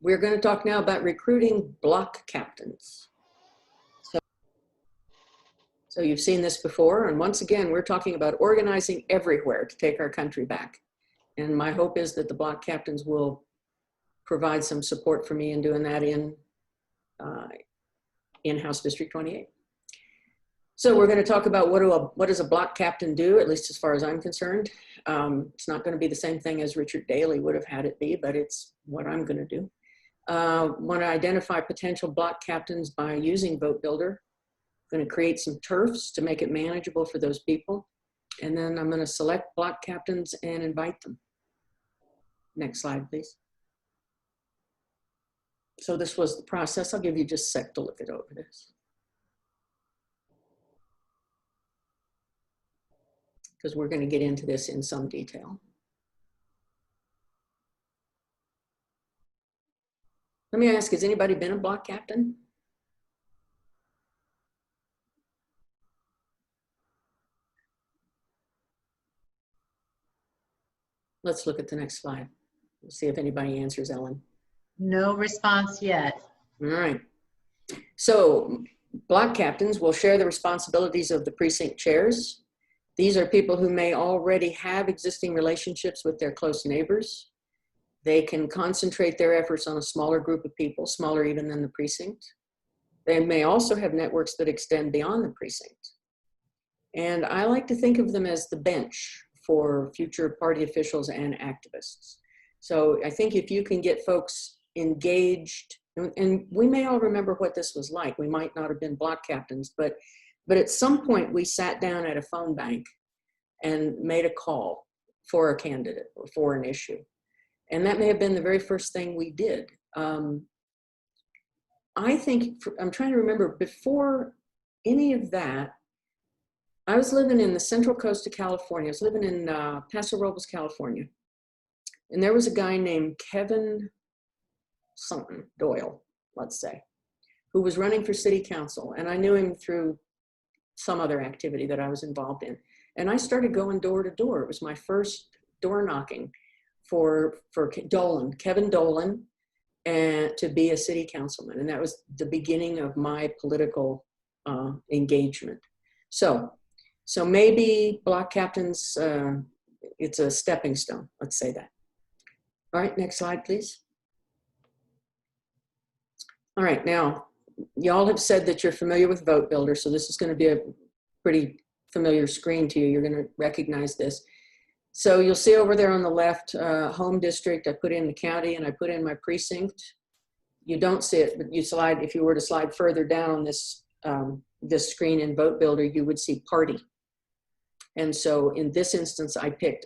We're going to talk now about recruiting block captains. So you've seen this before, and once again, we're talking about organizing everywhere to take our country back. And my hope is that the block captains will provide some support for me in doing that in House District 28. So we're going to talk about what does a block captain do, at least as far as I'm concerned. It's not going to be the same thing as Richard Daley would have had it be, but it's what I'm going to do. Want to identify potential block captains by using Vote Builder. I'm going to create some turfs to make it manageable for those people. And then I'm going to select block captains and invite them. Next slide, please. So this was the process. I'll give you just a sec to look it over this. Because we're going to get into this in some detail. Let me ask, has anybody been a block captain? Let's look at the next slide. We'll see if anybody answers, Ellen. No response yet. All right. So block captains will share the responsibilities of the precinct chairs. These are people who may already have existing relationships with their close neighbors. They can concentrate their efforts on a smaller group of people, smaller even than the precinct. They may also have networks that extend beyond the precinct. And I like to think of them as the bench for future party officials and activists. So I think if you can get folks engaged, and we may all remember what this was like. We might not have been block captains, but at some point we sat down at a phone bank and made a call for a candidate or for an issue. And that may have been the very first thing we did. I think, I'm trying to remember, before any of that, I was living in the central coast of California. I was living in Paso Robles, California. And there was a guy named Kevin something, Doyle, let's say, who was running for city council. And I knew him through some other activity that I was involved in. And I started going door to door. It was my first door knocking for Kevin Dolan, and to be a city councilman. And that was the beginning of my political engagement. So maybe block captains, it's a stepping stone, let's say that. All right, next slide, please. All right, now, y'all have said that you're familiar with Vote Builder, so this is going to be a pretty familiar screen to you. You're going to recognize this. So you'll see over there on the left, home district, I put in the county and I put in my precinct. You don't see it, but you slide, if you were to slide further down on this, this screen in Vote Builder, you would see party. And so in this instance, I picked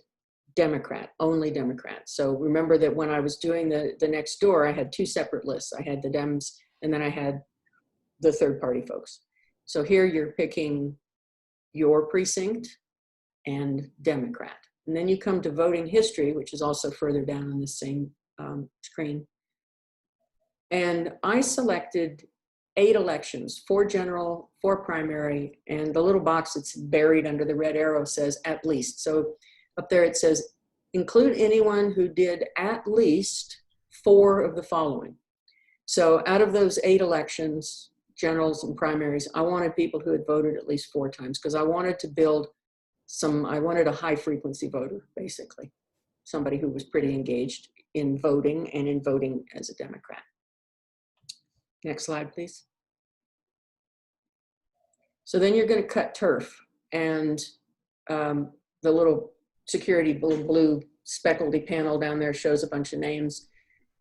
Democrat, only Democrat. So remember that when I was doing the next door, I had two separate lists. I had the Dems and then I had the third party folks. So here you're picking your precinct and Democrat. And then you come to voting history, which is also further down on the same screen. And I selected 8 elections, 4 general, 4 primary, and the little box that's buried under the red arrow says at least. So up there it says, include anyone who did at least 4 of the following. So out of those 8 elections, generals and primaries, I wanted people who had voted at least 4 times because I wanted to build I wanted a high frequency voter, basically. Somebody who was pretty engaged in voting and in voting as a Democrat. Next slide, please. So then you're going to cut turf, and the little security blue speckledy panel down there shows a bunch of names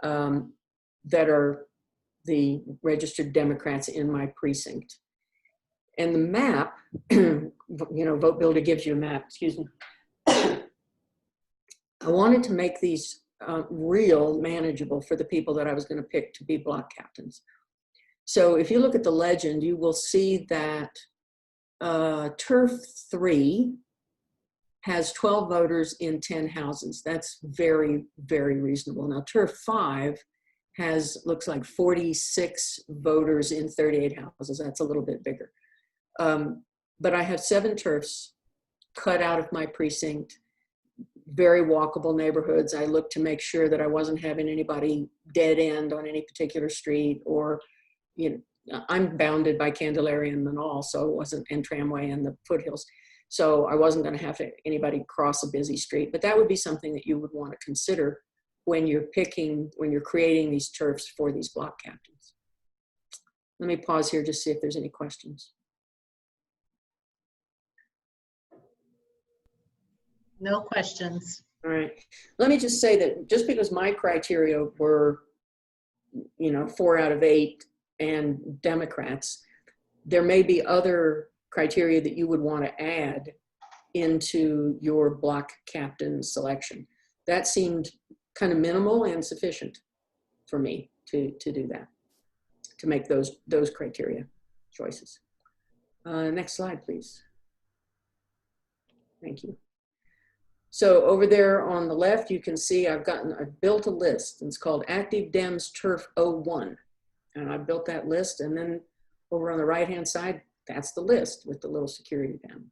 that are the registered Democrats in my precinct. And the map, you know, Vote Builder gives you a map, excuse me. I wanted to make these real manageable for the people that I was going to pick to be block captains. So if you look at the legend, you will see that Turf 3 has 12 voters in 10 houses. That's very, very reasonable. Now Turf 5 looks like 46 voters in 38 houses. That's a little bit bigger. But I have 7 turfs cut out of my precinct very walkable neighborhoods. I looked to make sure that I wasn't having anybody dead end on any particular street, or, you know, I'm bounded by Candelaria and Manal, so it wasn't, and Tramway and the foothills. So I wasn't going to have anybody cross a busy street, but that would be something that you would want to consider when you're creating these turfs for these block captains. Let me pause here, just see if there's any questions. No questions. All right. Let me just say that just because my criteria were, you know, 4 out of 8 and Democrats, there may be other criteria that you would want to add into your block captain selection. That seemed kind of minimal and sufficient for me to do that, to make those criteria choices. Next slide, please. Thank you. So over there on the left, you can see I've built a list. It's called Active Dems Turf 01. And I built that list, and then over on the right-hand side, that's the list with the little security down.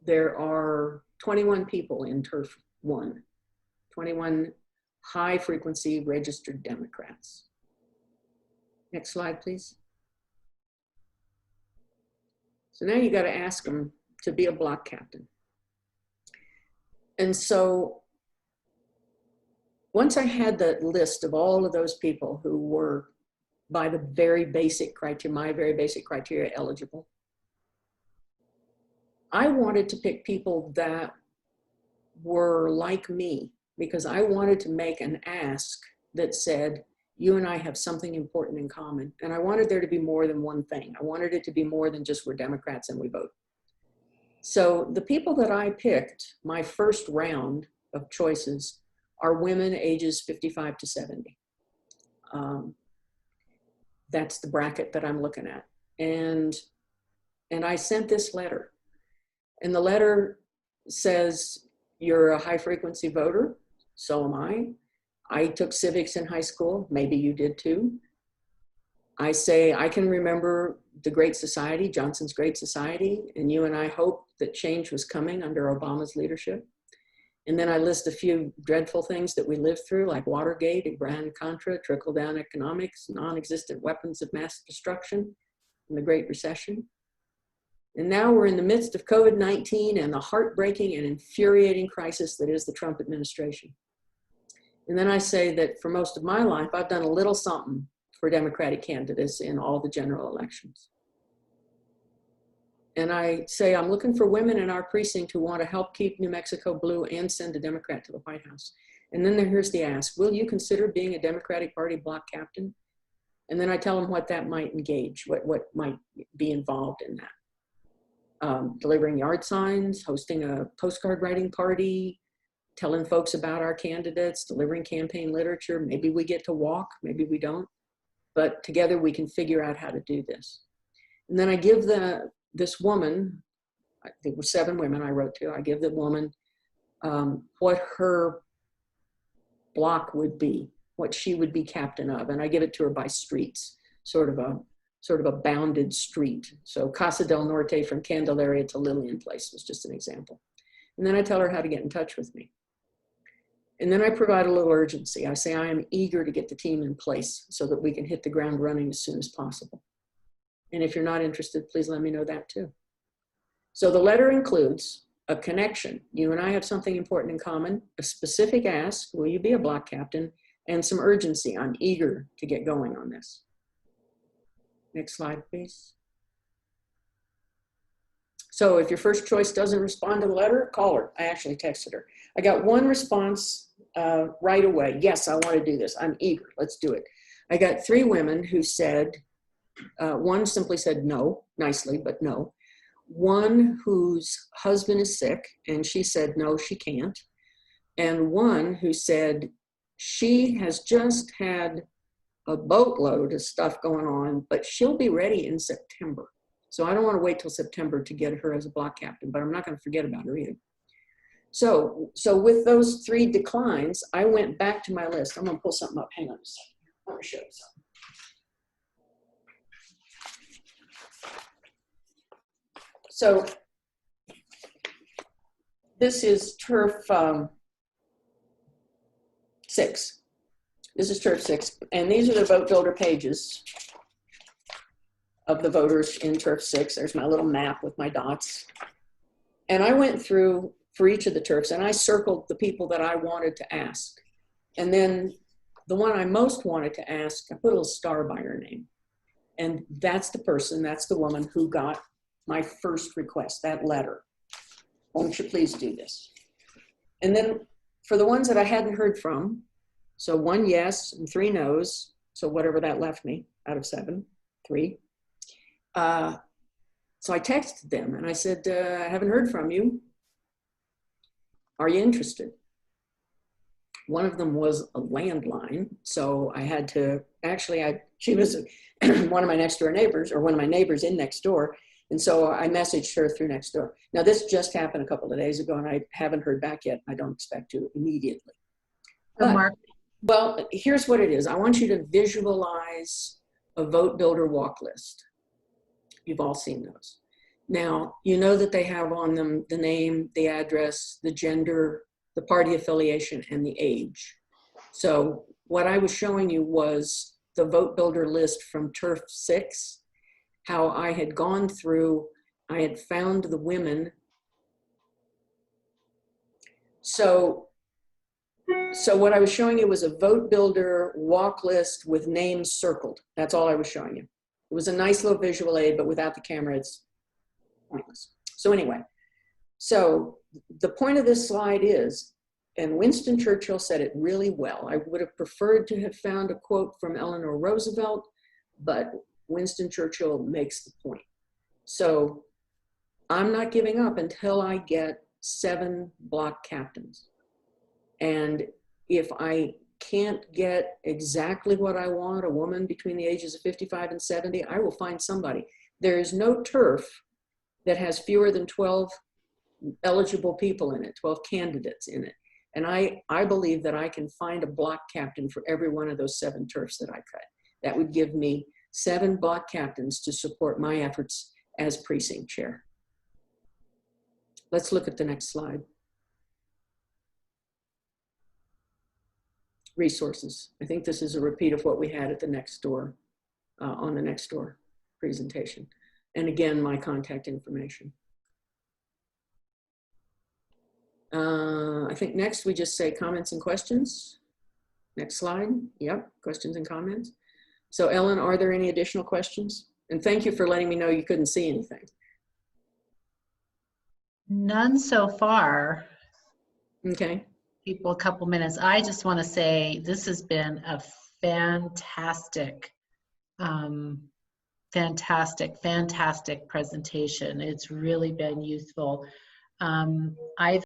There are 21 people in Turf 1, 21 high-frequency registered Democrats. Next slide, please. So now you got to ask them to be a block captain. And so once I had the list of all of those people who were by the very basic criteria, my very basic criteria, eligible, I wanted to pick people that were like me, because I wanted to make an ask that said, you and I have something important in common. And I wanted there to be more than one thing. I wanted it to be more than just we're Democrats and we vote. So the people that I picked, my first round of choices, are women ages 55 to 70. That's the bracket that I'm looking at. And I sent this letter. And the letter says, you're a high frequency voter, so am I. I took civics in high school, maybe you did too. I say, I can remember the Great Society, Johnson's Great Society, and you and I hoped that change was coming under Obama's leadership. And then I list a few dreadful things that we lived through, like Watergate, Iran-Contra, trickle-down economics, non-existent weapons of mass destruction, and the Great Recession. And now we're in the midst of COVID-19 and the heartbreaking and infuriating crisis that is the Trump administration. And then I say that for most of my life, I've done a little something for Democratic candidates in all the general elections. And I say, I'm looking for women in our precinct who want to help keep New Mexico blue and send a Democrat to the White House. And then here's the ask, will you consider being a Democratic Party block captain? And then I tell them what that might engage, what might be involved in that. Delivering yard signs, hosting a postcard writing party, telling folks about our candidates, delivering campaign literature. Maybe we get to walk, maybe we don't, but together we can figure out how to do this. And then I give this woman, there were 7 women I wrote to, I give the woman what her block would be, what she would be captain of, and I give it to her by streets, sort of a bounded street. So Casa del Norte from Candelaria to Lillian Place was just an example. And then I tell her how to get in touch with me. And then I provide a little urgency. I say, I am eager to get the team in place so that we can hit the ground running as soon as possible. And if you're not interested, please let me know that too. So the letter includes a connection. You and I have something important in common, a specific ask, will you be a block captain, and some urgency. I'm eager to get going on this. Next slide, please. So if your first choice doesn't respond to the letter, call her. I actually texted her. I got one response right away. Yes, I want to do this. I'm eager. Let's do it. I got 3 women who said, one simply said no, nicely, but no. One whose husband is sick, and she said no, she can't. And one who said she has just had a boatload of stuff going on, but she'll be ready in September. So I don't want to wait till September to get her as a block captain, but I'm not going to forget about her either. So with those 3 declines, I went back to my list. I'm going to pull something up. Hang on a second. Let me show you something. So This is turf 6. This is turf 6. And these are the vote builder pages of the voters in turf 6. There's my little map with my dots. And I went through for each of the turfs and I circled the people that I wanted to ask. And then the one I most wanted to ask, I put a little star by her name. And that's the person, that's the woman who got my first request, that letter. Won't you please do this? And then for the ones that I hadn't heard from, so 1 yes and 3 no's, so whatever that left me out of 7, 3. So I texted them and I said, I haven't heard from you. Are you interested? One of them was a landline, so I had to, actually, she was one of my next door neighbors, or one of my neighbors in next door, and so I messaged her through next door. Now this just happened a couple of days ago and I haven't heard back yet. I don't expect to immediately. But, well, here's what it is. I want you to visualize a vote builder walk list. You've all seen those. Now, you know that they have on them the name, the address, the gender, the party affiliation, and the age. So what I was showing you was the vote builder list from turf 6, how I had gone through, I had found the women. So what I was showing you was a vote builder walk list with names circled. That's all I was showing you. It was a nice little visual aid, but without the camera, it's pointless. So anyway, so the point of this slide is, and Winston Churchill said it really well. I would have preferred to have found a quote from Eleanor Roosevelt, but Winston Churchill makes the point. So I'm not giving up until I get 7 block captains. And if I can't get exactly what I want, a woman between the ages of 55 and 70, I will find somebody. There is no turf that has fewer than 12 eligible people in it, 12 candidates in it. And I believe that I can find a block captain for every one of those 7 turfs that I cut. That would give me 7 block captains to support my efforts as precinct chair. Let's look at the next slide. Resources. I think this is a repeat of what we had at the next door, on the next door presentation. And again, my contact information. I think next we just say comments and questions. Next slide. Yep, questions and comments. So Ellen, are there any additional questions? And thank you for letting me know you couldn't see anything. None so far. Okay. People, a couple minutes. I just want to say this has been a fantastic, fantastic presentation. It's really been useful. I've